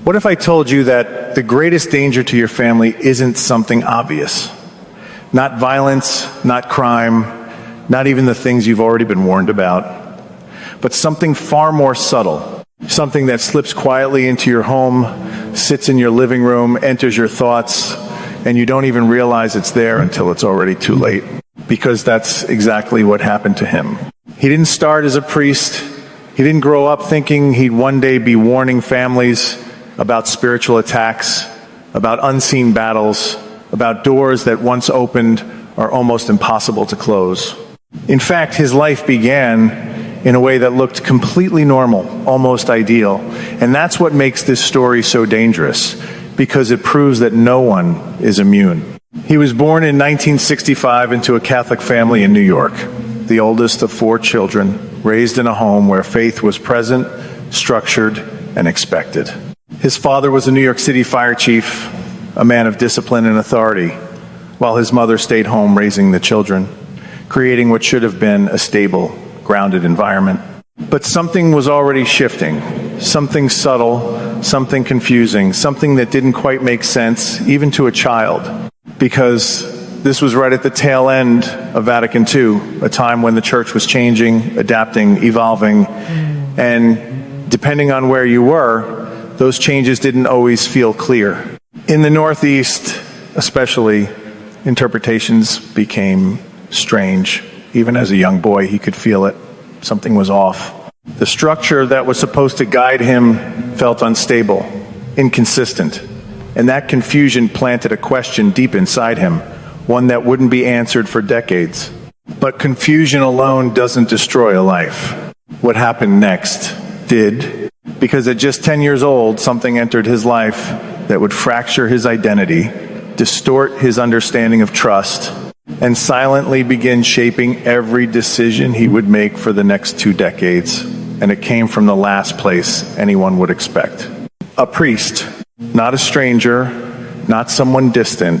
What if I told you that the greatest danger to your family isn't something obvious? Not violence, not crime, not even the things you've already been warned about, but something far more subtle, something that slips quietly into your home, sits in your living room, enters your thoughts, and you don't even realize it's there until it's already too late. Because that's exactly what happened to him. He didn't start as a priest. He didn't grow up thinking he'd one day be warning families about spiritual attacks, about unseen battles, about doors that once opened are almost impossible to close. In fact, his life began in a way that looked completely normal, almost ideal. And that's what makes this story so dangerous, because it proves that no one is immune. He was born in 1965 into a Catholic family in New York, the oldest of 4 children, raised in a home where faith was present, structured, and expected. His father was a New York City fire chief, a man of discipline and authority, while his mother stayed home raising the children, creating what should have been a stable, grounded environment. But something was already shifting, something subtle, something confusing, something that didn't quite make sense, even to a child, because this was right at the tail end of Vatican II, a time when the church was changing, adapting, evolving, and depending on where you were, those changes didn't always feel clear. In the Northeast, especially, interpretations became strange. Even as a young boy, he could feel it. Something was off. The structure that was supposed to guide him felt unstable, inconsistent, and that confusion planted a question deep inside him, one that wouldn't be answered for decades. But confusion alone doesn't destroy a life. What happened next did, because at just 10 years old, something entered his life that would fracture his identity, distort his understanding of trust, and silently begin shaping every decision he would make for the next 2 decades. And it came from the last place anyone would expect. A priest, not a stranger, not someone distant,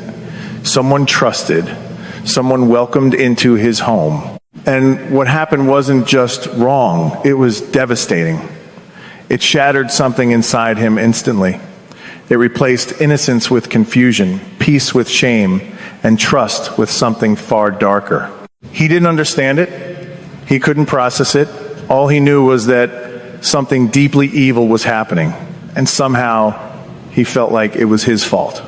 someone trusted, someone welcomed into his home. And what happened wasn't just wrong, it was devastating. It shattered something inside him instantly. It replaced innocence with confusion, peace with shame, and trust with something far darker. He didn't understand it. He couldn't process it. All he knew was that something deeply evil was happening, and somehow he felt like it was his fault.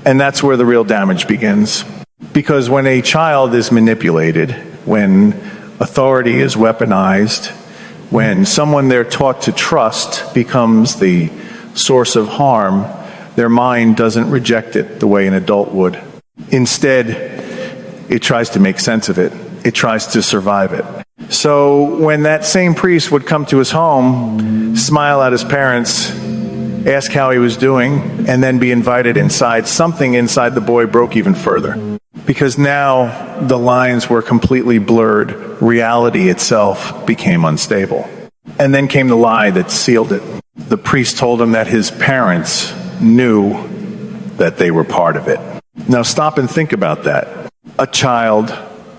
And that's where the real damage begins. Because when a child is manipulated, when authority is weaponized, when someone they're taught to trust becomes the source of harm, their mind doesn't reject it the way an adult would. Instead, it tries to make sense of it. It tries to survive it. So when that same priest would come to his home, smile at his parents, ask how he was doing, and then be invited inside, something inside the boy broke even further. Because now the lines were completely blurred. Reality itself became unstable. And then came the lie that sealed it. The priest told him that his parents knew that they were part of it. Now stop and think about that. A child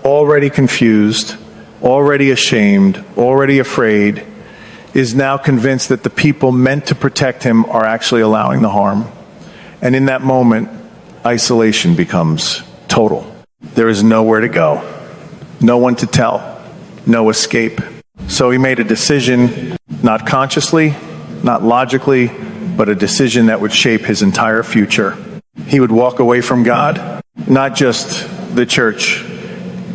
already confused, already ashamed, already afraid, is now convinced that the people meant to protect him are actually allowing the harm. And in that moment, isolation becomes total. There is nowhere to go, no one to tell, no escape. So he made a decision, not consciously, not logically, but a decision that would shape his entire future. He would walk away from God, not just the church,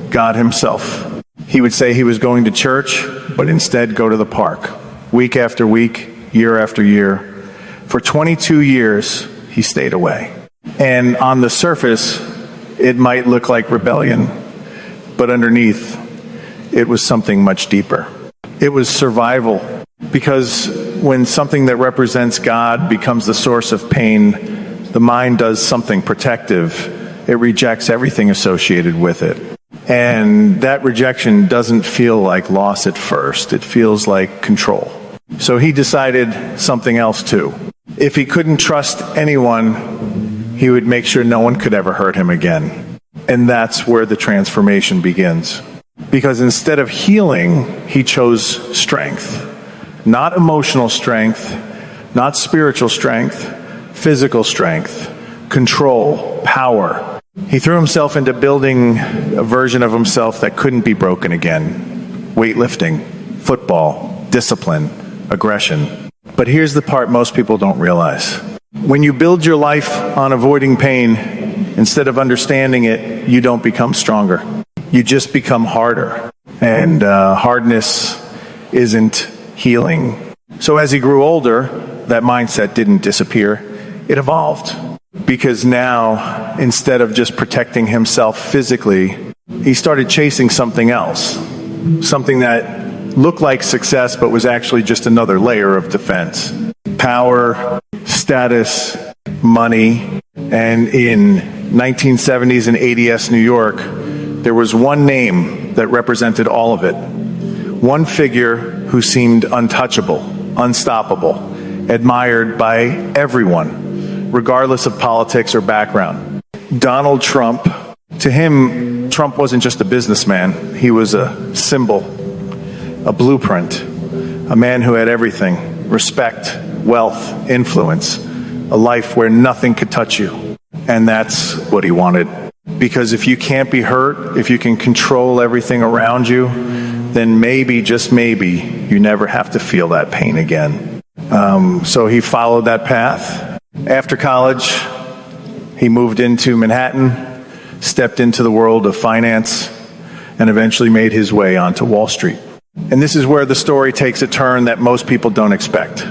God himself. He would say he was going to church, but instead go to the park. Week after week, year after year. For 22 years, he stayed away. And on the surface, it might look like rebellion, but underneath, it was something much deeper. It was survival, because when something that represents God becomes the source of pain, the mind does something protective. It rejects everything associated with it. And that rejection doesn't feel like loss at first. It feels like control. So he decided something else too. If he couldn't trust anyone, he would make sure no one could ever hurt him again. And that's where the transformation begins. Because instead of healing, he chose strength. Not emotional strength, Not spiritual strength, physical strength, control, power. He threw himself into building a version of himself that couldn't be broken again. Weightlifting, football, discipline, aggression. But here's the part most people don't realize. When you build your life on avoiding pain, instead of understanding it, you don't become stronger. You just become harder. And hardness isn't healing. So as he grew older, that mindset didn't disappear. It evolved. Because now, instead of just protecting himself physically, he started chasing something else. Something that looked like success, but was actually just another layer of defense. Power, status, money. And in 1970s in ADS New York, there was one name that represented all of it. One figure who seemed untouchable, unstoppable, admired by everyone, regardless of politics or background. Donald Trump. To him, Trump wasn't just a businessman. He was a symbol, a blueprint, a man who had everything: respect, wealth, influence, a life where nothing could touch you. And that's what he wanted. Because if you can't be hurt, if you can control everything around you, then maybe, just maybe, you never have to feel that pain again. So he followed that path. After college, he moved into Manhattan, stepped into the world of finance, and eventually made his way onto Wall Street. And this is where the story takes a turn that most people don't expect,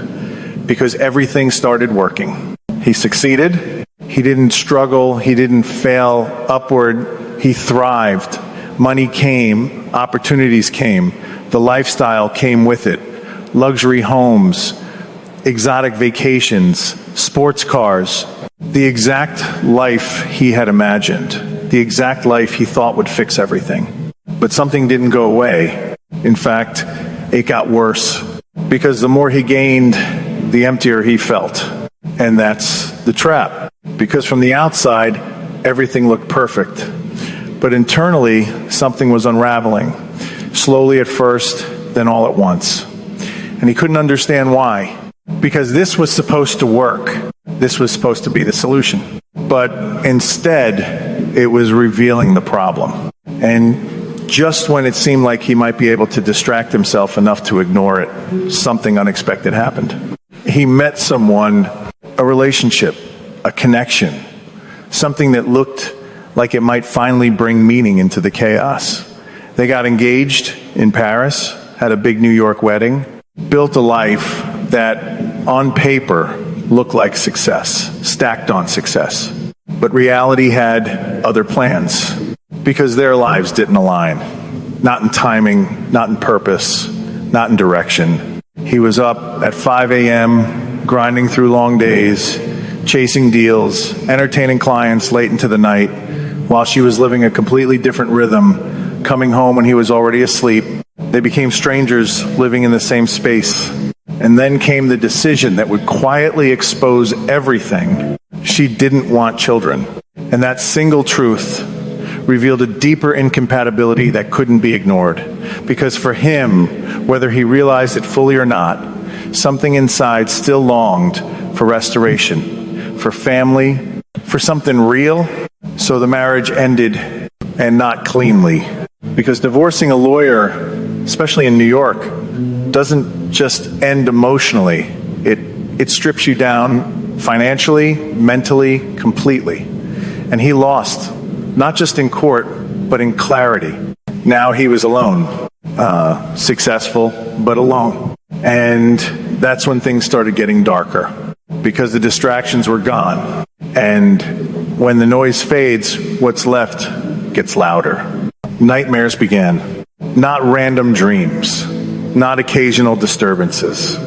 because everything started working. He succeeded. He didn't struggle. He didn't fail upward. He thrived. Money came. Opportunities came. The lifestyle came with it. Luxury homes, exotic vacations, sports cars. The exact life he had imagined. The exact life he thought would fix everything. But something didn't go away. In fact, it got worse. Because the more he gained, the emptier he felt. And that's the trap. Because from the outside, everything looked perfect. But internally, something was unraveling. Slowly at first, then all at once. And he couldn't understand why. Because this was supposed to work. This was supposed to be the solution. But instead, it was revealing the problem. And just when it seemed like he might be able to distract himself enough to ignore it, something unexpected happened. He met someone, a relationship, a connection, something that looked like it might finally bring meaning into the chaos. They got engaged in Paris, had a big New York wedding, built a life that on paper looked like success, stacked on success. But reality had other plans because their lives didn't align. Not in timing, not in purpose, not in direction. He was up at 5 a.m., grinding through long days, chasing deals, entertaining clients late into the night, while she was living a completely different rhythm, coming home when he was already asleep. They became strangers living in the same space. And then came the decision that would quietly expose everything. She didn't want children. And that single truth revealed a deeper incompatibility that couldn't be ignored. Because for him, whether he realized it fully or not, something inside still longed for restoration, for family, for something real. So the marriage ended, and not cleanly. Because divorcing a lawyer, especially in New York, doesn't just end emotionally. It strips you down financially, mentally, completely. And he lost, not just in court, but in clarity. Now he was alone, successful, but alone. And that's when things started getting darker, because the distractions were gone. And when the noise fades, what's left gets louder. Nightmares began, not random dreams. Not occasional disturbances.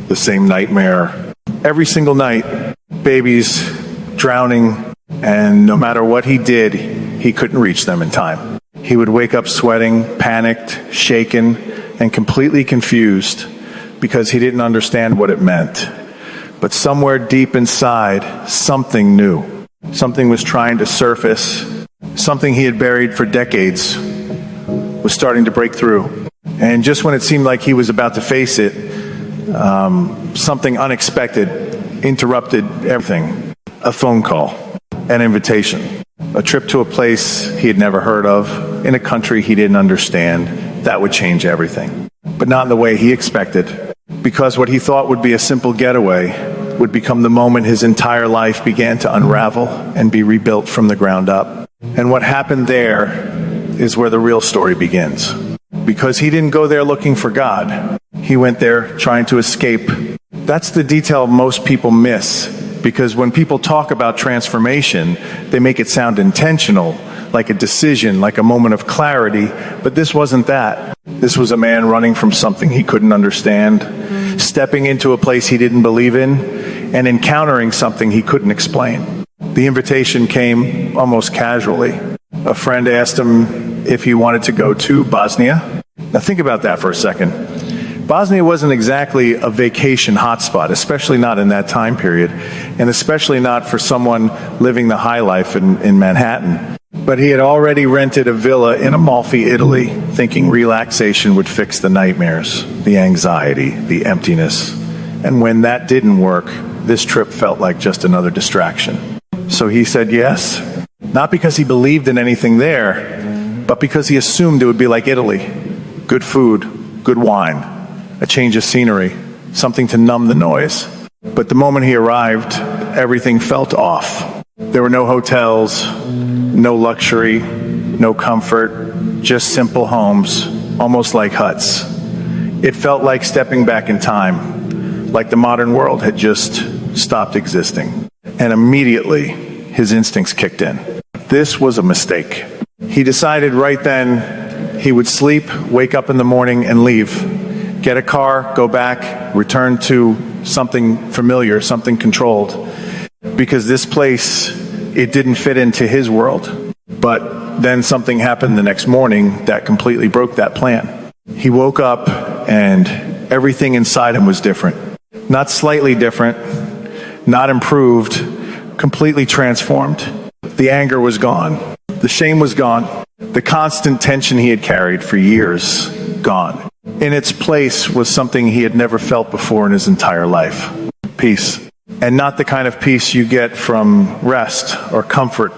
The same nightmare. Every single night, babies drowning, and no matter what he did, he couldn't reach them in time. He would wake up sweating, panicked, shaken, and completely confused because he didn't understand what it meant. But somewhere deep inside, something new. Something was trying to surface. Something he had buried for decades was starting to break through. And just when it seemed like he was about to face it, Something unexpected interrupted everything. A phone call, an invitation, a trip to a place he had never heard of, in a country he didn't understand. That would change everything. But not in the way he expected, because what he thought would be a simple getaway would become the moment his entire life began to unravel and be rebuilt from the ground up. And what happened there is where the real story begins. Because he didn't go there looking for God. He went there trying to escape. That's the detail most people miss, because when people talk about transformation, they make it sound intentional, like a decision, like a moment of clarity, but this wasn't that. This was a man running from something he couldn't understand, stepping into a place he didn't believe in, and encountering something he couldn't explain. The invitation came almost casually. A friend asked him if he wanted to go to Bosnia. Now think about that for a second. Bosnia wasn't exactly a vacation hotspot, especially not in that time period, and especially not for someone living the high life in Manhattan. But he had already rented a villa in Amalfi, Italy, thinking relaxation would fix the nightmares, the anxiety, the emptiness. And when that didn't work, this trip felt like just another distraction. So he said yes, not because he believed in anything there, but because he assumed it would be like Italy. Good food, good wine, a change of scenery, something to numb the noise. But the moment he arrived, everything felt off. There were no hotels, no luxury, no comfort, just simple homes, almost like huts. It felt like stepping back in time, like the modern world had just stopped existing. And immediately, his instincts kicked in. This was a mistake. He decided right then he would sleep, wake up in the morning, and leave. Get a car, go back, return to something familiar, something controlled. Because this place, it didn't fit into his world. But then something happened the next morning that completely broke that plan. He woke up and everything inside him was different. Not slightly different, not improved, completely transformed. The anger was gone. The shame was gone. The constant tension he had carried for years, gone. In its place was something he had never felt before in his entire life. Peace. And not the kind of peace you get from rest or comfort.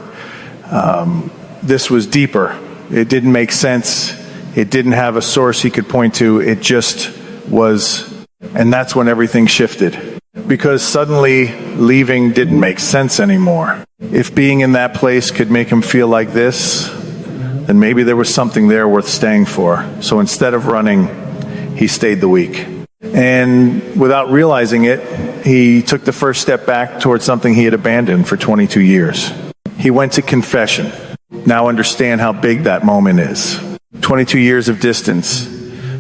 This was deeper. It didn't make sense. It didn't have a source he could point to. It just was. And that's when everything shifted. Because suddenly leaving didn't make sense anymore. If being in that place could make him feel like this, then maybe there was something there worth staying for. So instead of running, he stayed the week. And without realizing it, he took the first step back towards something he had abandoned for 22 years. He went to confession. Now understand how big that moment is. 22 years of distance,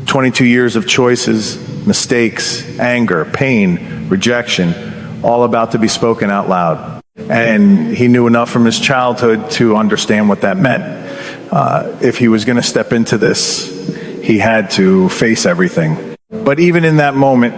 22 years of choices, mistakes, anger, pain, rejection, all about to be spoken out loud. And he knew enough from his childhood to understand what that meant. If he was going to step into this, he had to face everything. But even in that moment,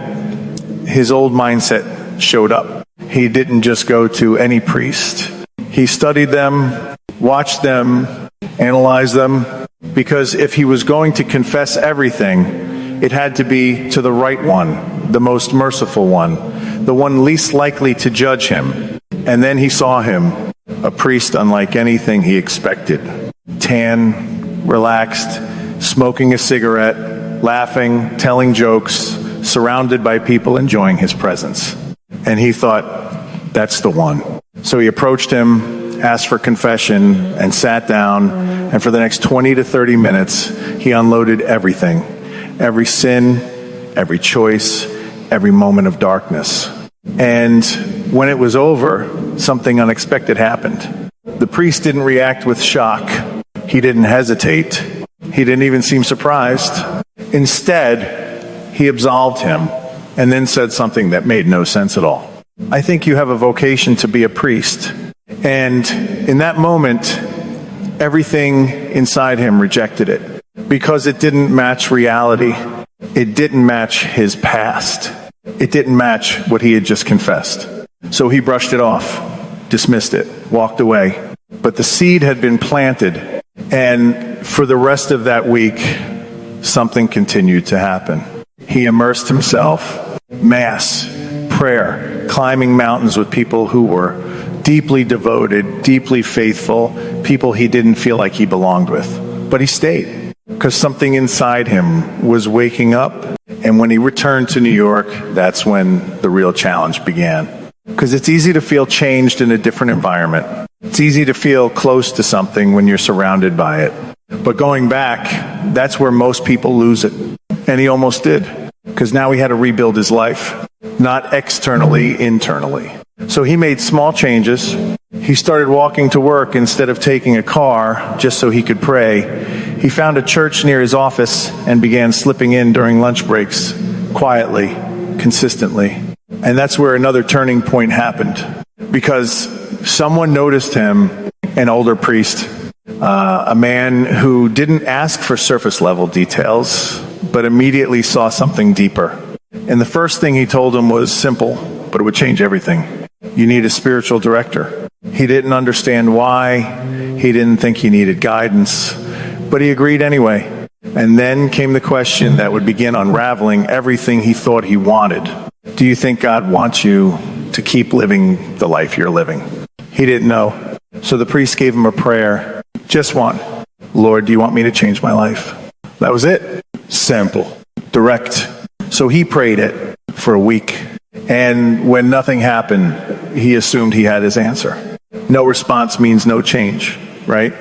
his old mindset showed up. He didn't just go to any priest. He studied them, watched them, analyzed them, because if he was going to confess everything, it had to be to the right one, the most merciful one, the one least likely to judge him. And then he saw him, a priest unlike anything he expected. Tan, relaxed, smoking a cigarette, laughing, telling jokes, surrounded by people enjoying his presence. And he thought, that's the one. So he approached him, asked for confession, and sat down. And for the next 20 to 30 minutes, he unloaded everything. Every sin, every choice, every moment of darkness. And when it was over, something unexpected happened. The priest didn't react with shock. He didn't hesitate. He didn't even seem surprised. Instead, he absolved him and then said something that made no sense at all. I think you have a vocation to be a priest. And in that moment, everything inside him rejected it because it didn't match reality. It didn't match his past. It didn't match what he had just confessed. So he brushed it off, dismissed it, walked away. But the seed had been planted, and for the rest of that week, something continued to happen. He immersed himself Mass, prayer, climbing mountains with people who were deeply devoted, deeply faithful, people he didn't feel like he belonged with. But he stayed because something inside him was waking up. And when he returned to New York, that's when the real challenge began. Because it's easy to feel changed in a different environment. It's easy to feel close to something when you're surrounded by it. But going back, that's where most people lose it. And he almost did. Because now he had to rebuild his life. Not externally, internally. So he made small changes. He started walking to work instead of taking a car just so he could pray. He found a church near his office and began slipping in during lunch breaks, quietly, consistently. And that's where another turning point happened. Because someone noticed him, an older priest, a man who didn't ask for surface level details, but immediately saw something deeper. And the first thing he told him was simple, but it would change everything. You need a spiritual director. He didn't understand why. He didn't think he needed guidance, but he agreed anyway. And then came the question that would begin unraveling everything he thought he wanted. Do you think God wants you to keep living the life you're living? He didn't know. So the priest gave him a prayer. Just one. Lord, do you want me to change my life? That was it. Simple. Direct. So he prayed it for a week. And when nothing happened, he assumed he had his answer. No response means no change, right?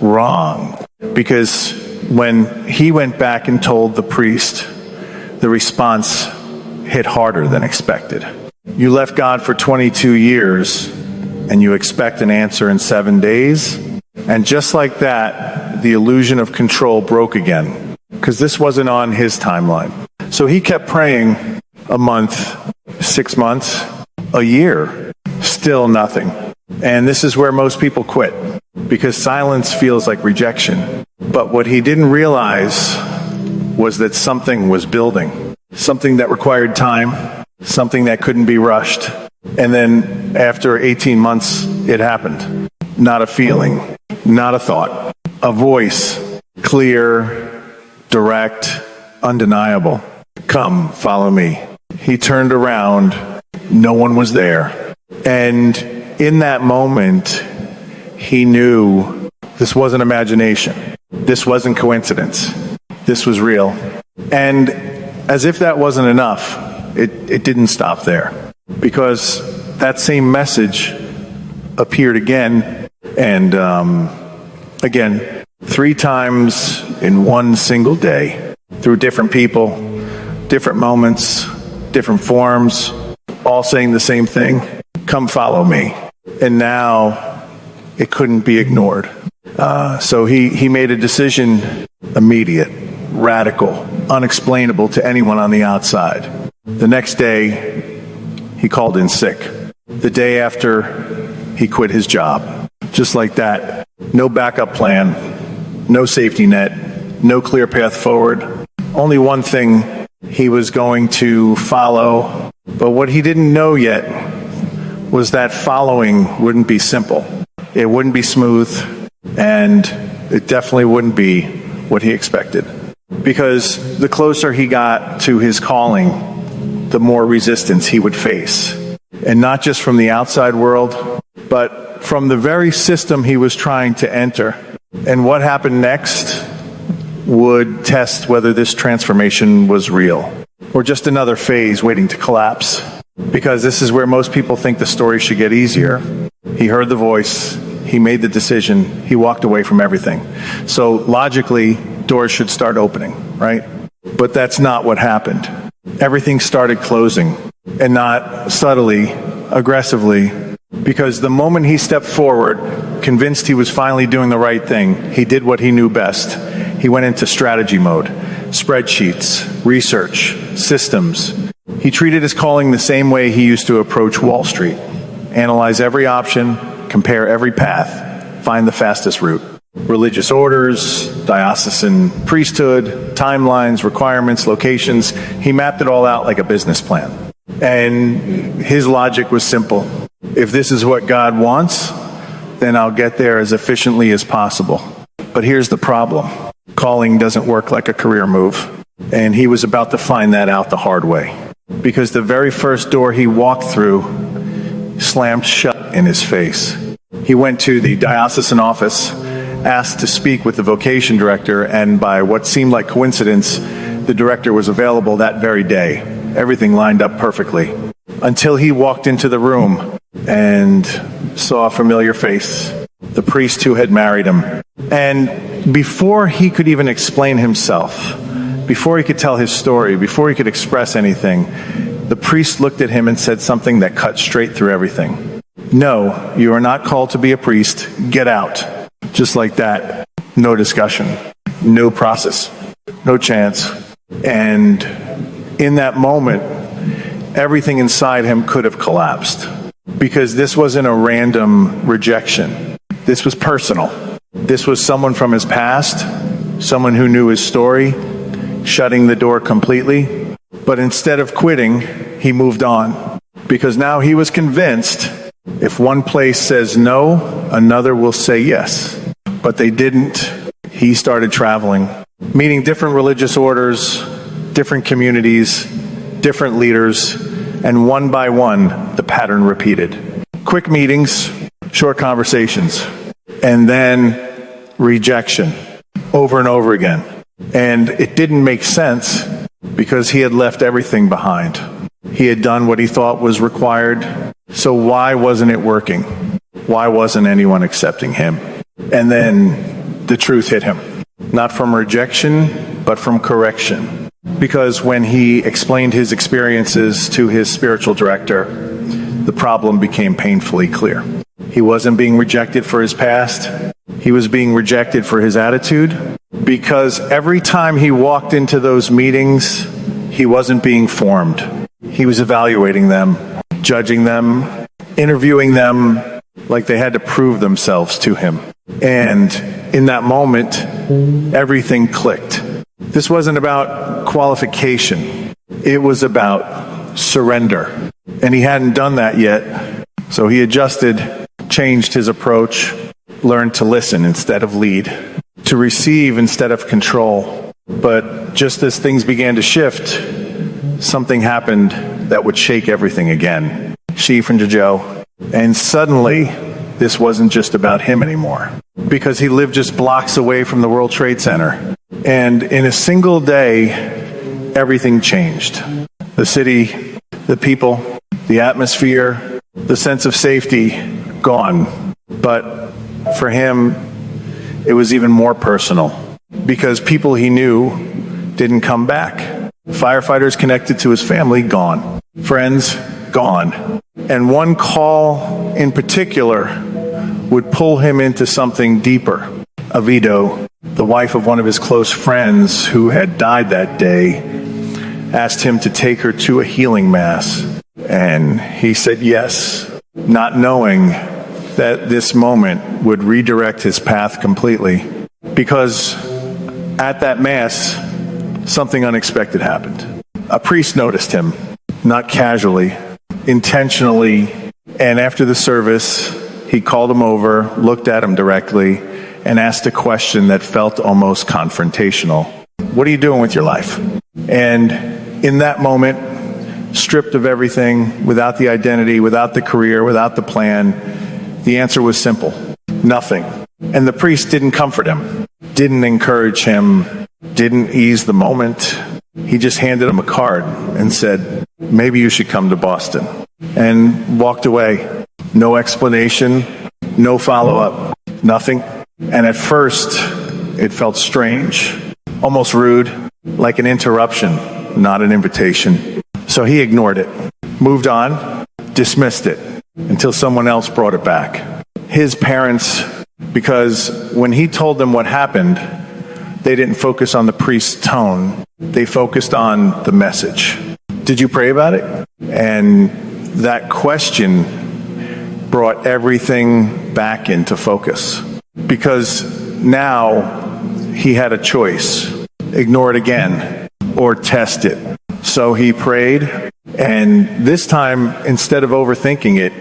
Wrong. Because when he went back and told the priest, the response hit harder than expected. You left God for 22 years, and you expect an answer in 7 days? And just like that, the illusion of control broke again, because this wasn't on his timeline. So he kept praying a month, 6 months, a year, still nothing. And this is where most people quit, because silence feels like rejection. But what he didn't realize was that something was building, something that required time, something that couldn't be rushed. And then after 18 months, it happened. Not a feeling, not a thought, a voice, clear, direct, undeniable. Come, follow me. He turned around. No one was there. And in that moment, he knew this wasn't imagination. This wasn't coincidence. This was real. And as if that wasn't enough, it didn't stop there. Because that same message appeared again and again, 3 times in one single day, through different people, different moments, different forms, all saying the same thing: come follow me. And now it couldn't be ignored. So he made a decision, immediate, radical, unexplainable to anyone on the outside. The next day, he called in sick. The day after, he quit his job. Just like that. No backup plan, no safety net, no clear path forward. Only one thing he was going to follow. But what he didn't know yet was that following wouldn't be simple. It wouldn't be smooth, and it definitely wouldn't be what he expected. Because the closer he got to his calling, the more resistance he would face. And not just from the outside world, but from the very system he was trying to enter. And what happened next would test whether this transformation was real, or just another phase waiting to collapse. Because this is where most people think the story should get easier. He heard the voice, he made the decision, he walked away from everything. So logically, doors should start opening, right? But that's not what happened. Everything started closing, and not subtly, aggressively, because the moment he stepped forward, convinced he was finally doing the right thing, he did what he knew best. He went into strategy mode, spreadsheets, research, systems. He treated his calling the same way he used to approach Wall Street. Analyze every option, compare every path, find the fastest route. Religious orders, diocesan priesthood, timelines, requirements, locations. He mapped it all out like a business plan. And his logic was simple. If this is what God wants, then I'll get there as efficiently as possible. But here's the problem. Calling doesn't work like a career move. And he was about to find that out the hard way. because the very first door he walked through slammed shut in his face. He went to the diocesan office, asked to speak with the vocation director, and by what seemed like coincidence, the director was available that very day. Everything lined up perfectly. Until he walked into the room and saw a familiar face, the priest who had married him. And before he could even explain himself, before he could tell his story, before he could express anything, the priest looked at him and said something that cut straight through everything. No, you are not called to be a priest. Get out. Just like that. No discussion. No process. No chance. And in that moment, everything inside him could have collapsed. Because this wasn't a random rejection. This was personal. This was someone from his past, someone who knew his story, shutting the door completely. But instead of quitting, he moved on. Because now he was convinced if one place says no, another will say yes. But they didn't. He started traveling, meeting different religious orders, different communities, different leaders, and one by one, the pattern repeated. Quick meetings, short conversations, and then rejection over and over again. And it didn't make sense because he had left everything behind. He had done what he thought was required. So why wasn't it working? Why wasn't anyone accepting him? And then the truth hit him. Not from rejection, but from correction. Because when he explained his experiences to his spiritual director, the problem became painfully clear. He wasn't being rejected for his past. He was being rejected for his attitude. Because every time he walked into those meetings, he wasn't being formed. He was evaluating them, judging them, interviewing them like they had to prove themselves to him. And in that moment, everything clicked. This wasn't about qualification. It was about surrender. And he hadn't done that yet. So he adjusted, changed his approach, learned to listen instead of lead, to receive instead of control. But just as things began to shift, something happened that would shake everything again. She from Joe. And suddenly, this wasn't just about him anymore. Because he lived just blocks away from the World Trade Center. And in a single day, everything changed. The city, the people, the atmosphere, the sense of safety, gone. But for him, it was even more personal. Because people he knew didn't come back. Firefighters connected to his family, gone. Friends, gone. And one call in particular would pull him into something deeper. Avito, the wife of one of his close friends who had died that day, asked him to take her to a healing mass. And he said yes, not knowing that this moment would redirect his path completely. Because at that mass, something unexpected happened. A priest noticed him, not casually, intentionally, and after the service, he called him over, looked at him directly, and asked a question that felt almost confrontational. What are you doing with your life? And in that moment, stripped of everything, without the identity, without the career, without the plan, the answer was simple: nothing. And the priest didn't comfort him, didn't encourage him, didn't ease the moment. He just handed him a card and said, maybe you should come to Boston. And walked away. No explanation, no follow-up, nothing. And at first, it felt strange, almost rude, like an interruption, not an invitation. So he ignored it, moved on, dismissed it, until someone else brought it back. His parents, because when he told them what happened, they didn't focus on the priest's tone. They focused on the message. Did you pray about it? And that question brought everything back into focus. Because now he had a choice. Ignore it again or test it. So he prayed, and this time, instead of overthinking it,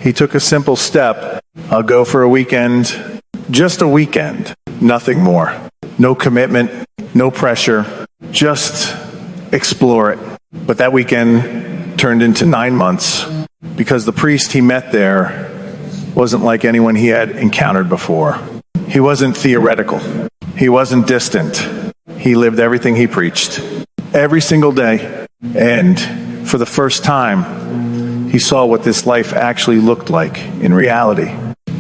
he took a simple step. I'll go for a weekend, just a weekend, nothing more. No commitment, no pressure, just explore it. But that weekend turned into 9 months because the priest he met there wasn't like anyone he had encountered before. He wasn't theoretical. He wasn't distant. He lived everything he preached every single day. And for the first time, he saw what this life actually looked like in reality.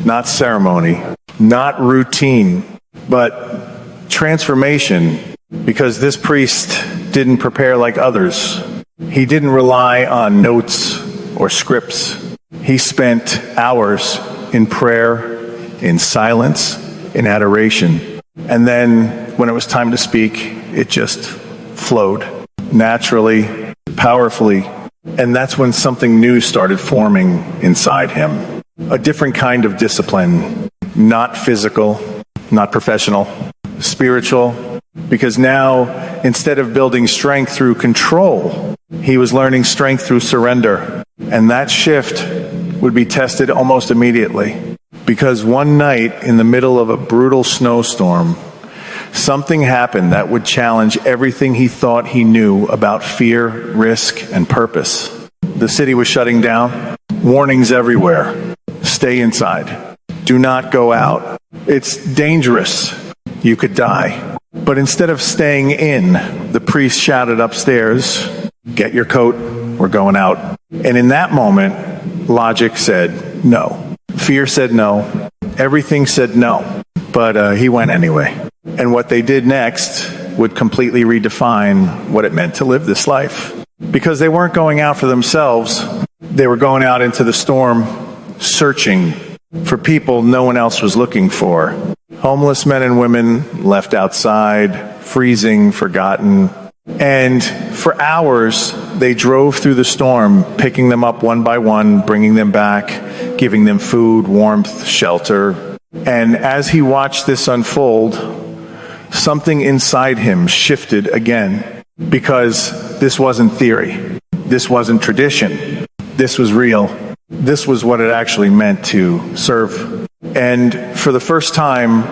Not ceremony, not routine, but transformation, because this priest didn't prepare like others. He didn't rely on notes or scripts. He spent hours in prayer, in silence, in adoration. And then when it was time to speak, it just flowed naturally, powerfully. And that's when something new started forming inside him. A different kind of discipline, not physical, not professional, spiritual. Because now, instead of building strength through control, he was learning strength through surrender. And that shift would be tested almost immediately. Because one night, in the middle of a brutal snowstorm, something happened that would challenge everything he thought he knew about fear, risk, and purpose. The city was shutting down. Warnings everywhere. Stay inside. Do not go out. It's dangerous. You could die. But instead of staying in, the priest shouted upstairs, "Get your coat, we're going out." And in that moment, logic said no. Fear said no. Everything said no. But he went anyway. And what they did next would completely redefine what it meant to live this life. Because they weren't going out for themselves. They were going out into the storm, searching for people no one else was looking for. Homeless men and women left outside, freezing, forgotten. And for hours, they drove through the storm, picking them up one by one, bringing them back, giving them food, warmth, shelter. And as he watched this unfold, something inside him shifted again, because this wasn't theory. This wasn't tradition. This was real. This was what it actually meant to serve. And for the first time,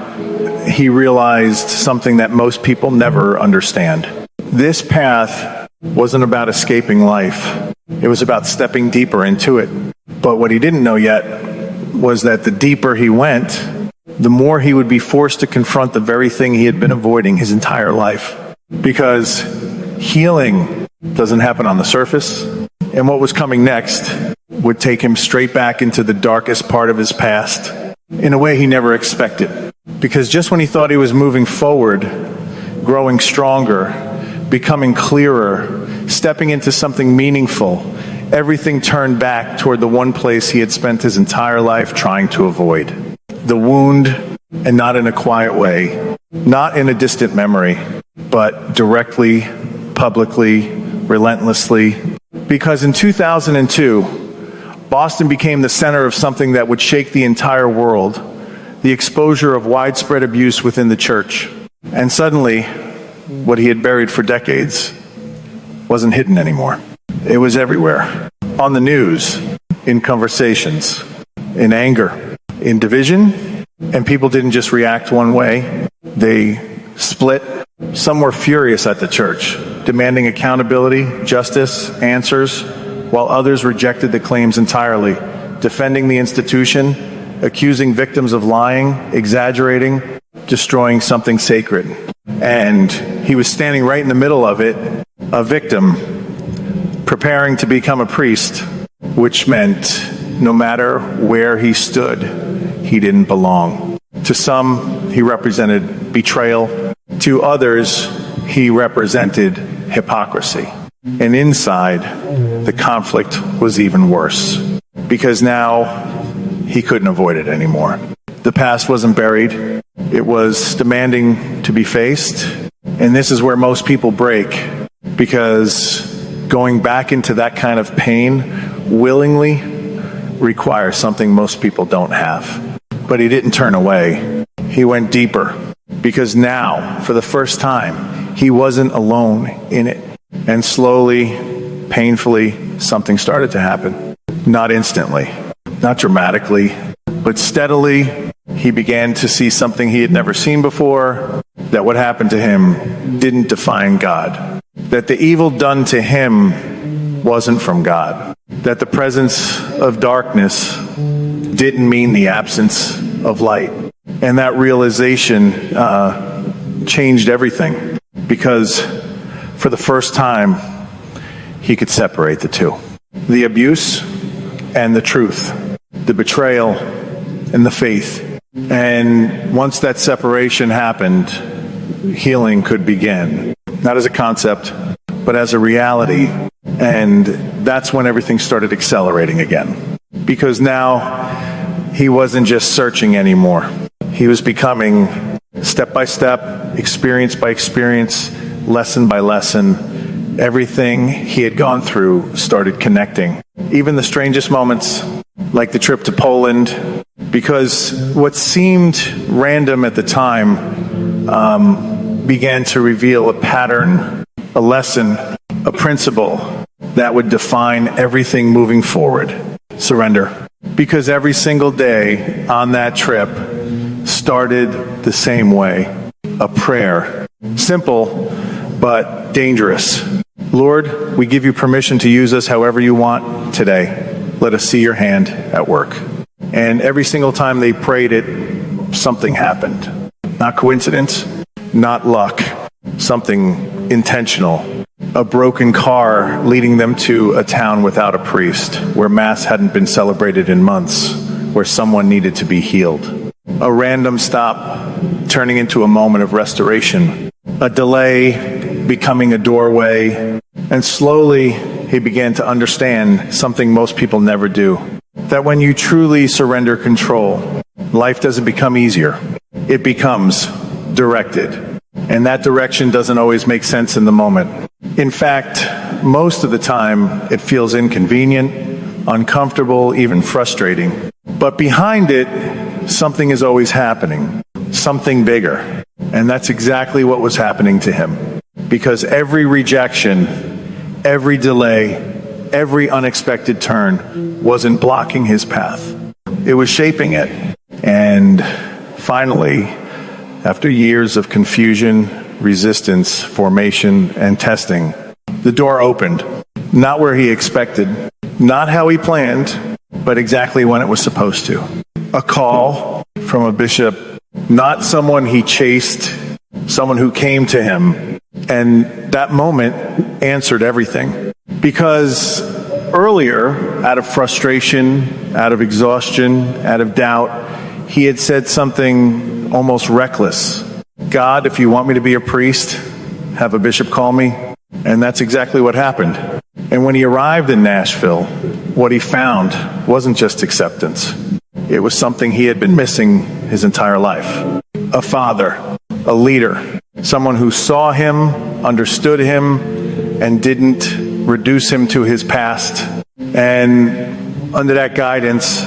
he realized something that most people never understand. This path wasn't about escaping life. It was about stepping deeper into it. But what he didn't know yet was that the deeper he went, the more he would be forced to confront the very thing he had been avoiding his entire life. Because healing doesn't happen on the surface. And what was coming next would take him straight back into the darkest part of his past in a way he never expected. Because just when he thought he was moving forward, growing stronger, becoming clearer, stepping into something meaningful, everything turned back toward the one place he had spent his entire life trying to avoid. The wound, and not in a quiet way, not in a distant memory, but directly, publicly, relentlessly. Because in 2002, Boston became the center of something that would shake the entire world, the exposure of widespread abuse within the church. And suddenly, what he had buried for decades wasn't hidden anymore. It was everywhere. On the news, in conversations, in anger, in division. And people didn't just react one way. They split. Some were furious at the church, demanding accountability, justice, answers, while others rejected the claims entirely, defending the institution, accusing victims of lying, exaggerating, destroying something sacred. And he was standing right in the middle of it, a victim, preparing to become a priest, which meant no matter where he stood, he didn't belong. To some, he represented betrayal. To others, he represented hypocrisy. And inside, the conflict was even worse, because now he couldn't avoid it anymore. The past wasn't buried. It was demanding to be faced. And this is where most people break, because going back into that kind of pain willingly requires something most people don't have. But he didn't turn away. He went deeper, because now, for the first time, he wasn't alone in it. And slowly, painfully, something started to happen. Not instantly, not dramatically, but steadily, he began to see something he had never seen before, that what happened to him didn't define God. that the evil done to him wasn't from God, that the presence of darkness didn't mean the absence of light. And that realization changed everything, because for the first time, he could separate the two. The abuse and the truth, the betrayal and the faith. And once that separation happened, healing could begin. Not as a concept, but as a reality. And that's when everything started accelerating again. Because now he wasn't just searching anymore. He was becoming, step by step, experience by experience, lesson by lesson. Everything he had gone through started connecting. Even the strangest moments, like the trip to Poland, because what seemed random at the time began to reveal a pattern, a lesson, a principle that would define everything moving forward. Surrender. Because every single day on that trip started the same way. A prayer. Simple, but dangerous. Lord, we give you permission to use us however you want today. Let us see your hand at work. And every single time they prayed it, something happened. Not coincidence, not luck, something intentional. A broken car leading them to a town without a priest, where Mass hadn't been celebrated in months, where someone needed to be healed. A random stop turning into a moment of restoration. A delay becoming a doorway. And slowly he began to understand something most people never do. That when you truly surrender control, life doesn't become easier. It becomes directed. And that direction doesn't always make sense in the moment. In fact, most of the time, it feels inconvenient, uncomfortable, even frustrating. But behind it, something is always happening, something bigger. And that's exactly what was happening to him. Because every rejection, every delay, every unexpected turn wasn't blocking his path. It was shaping it. And finally, after years of confusion, resistance, formation, and testing, the door opened. Not where he expected, not how he planned, but exactly when it was supposed to. A call from a bishop, not someone he chased, someone who came to him. And that moment answered everything. Because earlier, out of frustration, out of exhaustion, out of doubt, he had said something almost reckless. God, if you want me to be a priest, have a bishop call me. And that's exactly what happened. And when he arrived in Nashville, what he found wasn't just acceptance. It was something he had been missing his entire life. A father, a leader, someone who saw him, understood him, and didn't reduce him to his past. And under that guidance,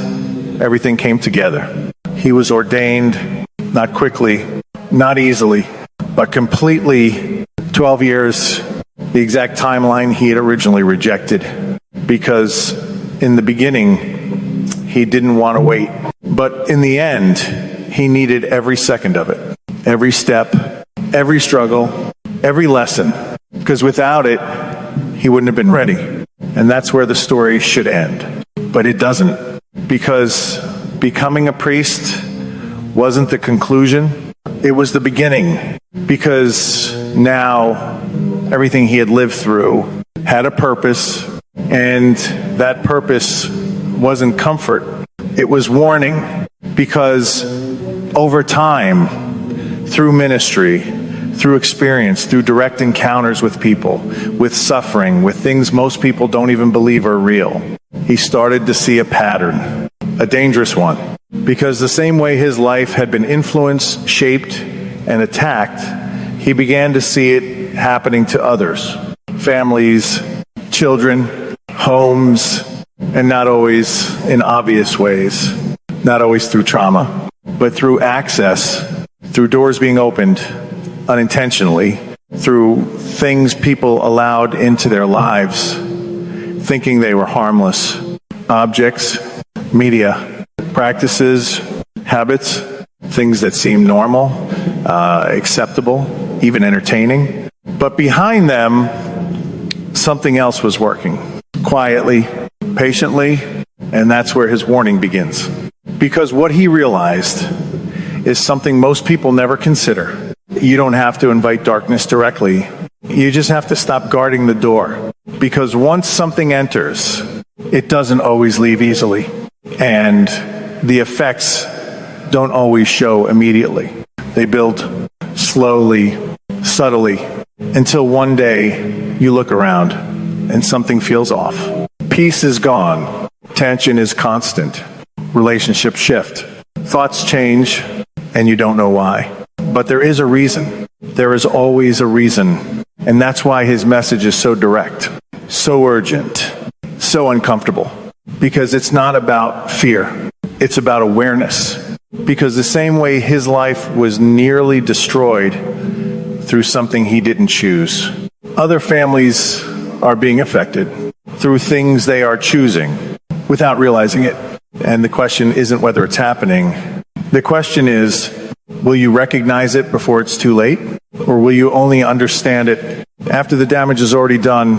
everything came together. He was ordained, not quickly, not easily, but completely. 12 years, the exact timeline he had originally rejected, because in the beginning, he didn't want to wait. But in the end, he needed every second of it, every step, every struggle, every lesson, because without it, he wouldn't have been ready. And that's where the story should end. But it doesn't, because becoming a priest wasn't the conclusion. It was the beginning, because now everything he had lived through had a purpose, and that purpose wasn't comfort. It was warning, because over time, through ministry, through experience, through direct encounters with people, with suffering, with things most people don't even believe are real, he started to see a pattern, a dangerous one. Because the same way his life had been influenced, shaped, and attacked, he began to see it happening to others. Families, children, homes, and not always in obvious ways, not always through trauma, but through access, through doors being opened unintentionally, through things people allowed into their lives, thinking they were harmless. Objects, media, practices, habits, things that seem normal, acceptable, even entertaining, But behind them, something else was working, quietly, patiently, and that's where his warning begins. Because what he realized is something most people never consider. You don't have to invite darkness directly. You just have to stop guarding the door. Because once something enters, it doesn't always leave easily. And the effects don't always show immediately. They build slowly, subtly, until one day you look around and something feels off. Peace is gone. Tension is constant. Relationships shift. Thoughts change, and you don't know why. But there is a reason. There is always a reason. And that's why his message is so direct, so urgent, so uncomfortable. Because it's not about fear. It's about awareness. Because the same way his life was nearly destroyed through something he didn't choose, other families are being affected through things they are choosing without realizing it. And the question isn't whether it's happening. The question is, will you recognize it before it's too late? Or will you only understand it after the damage is already done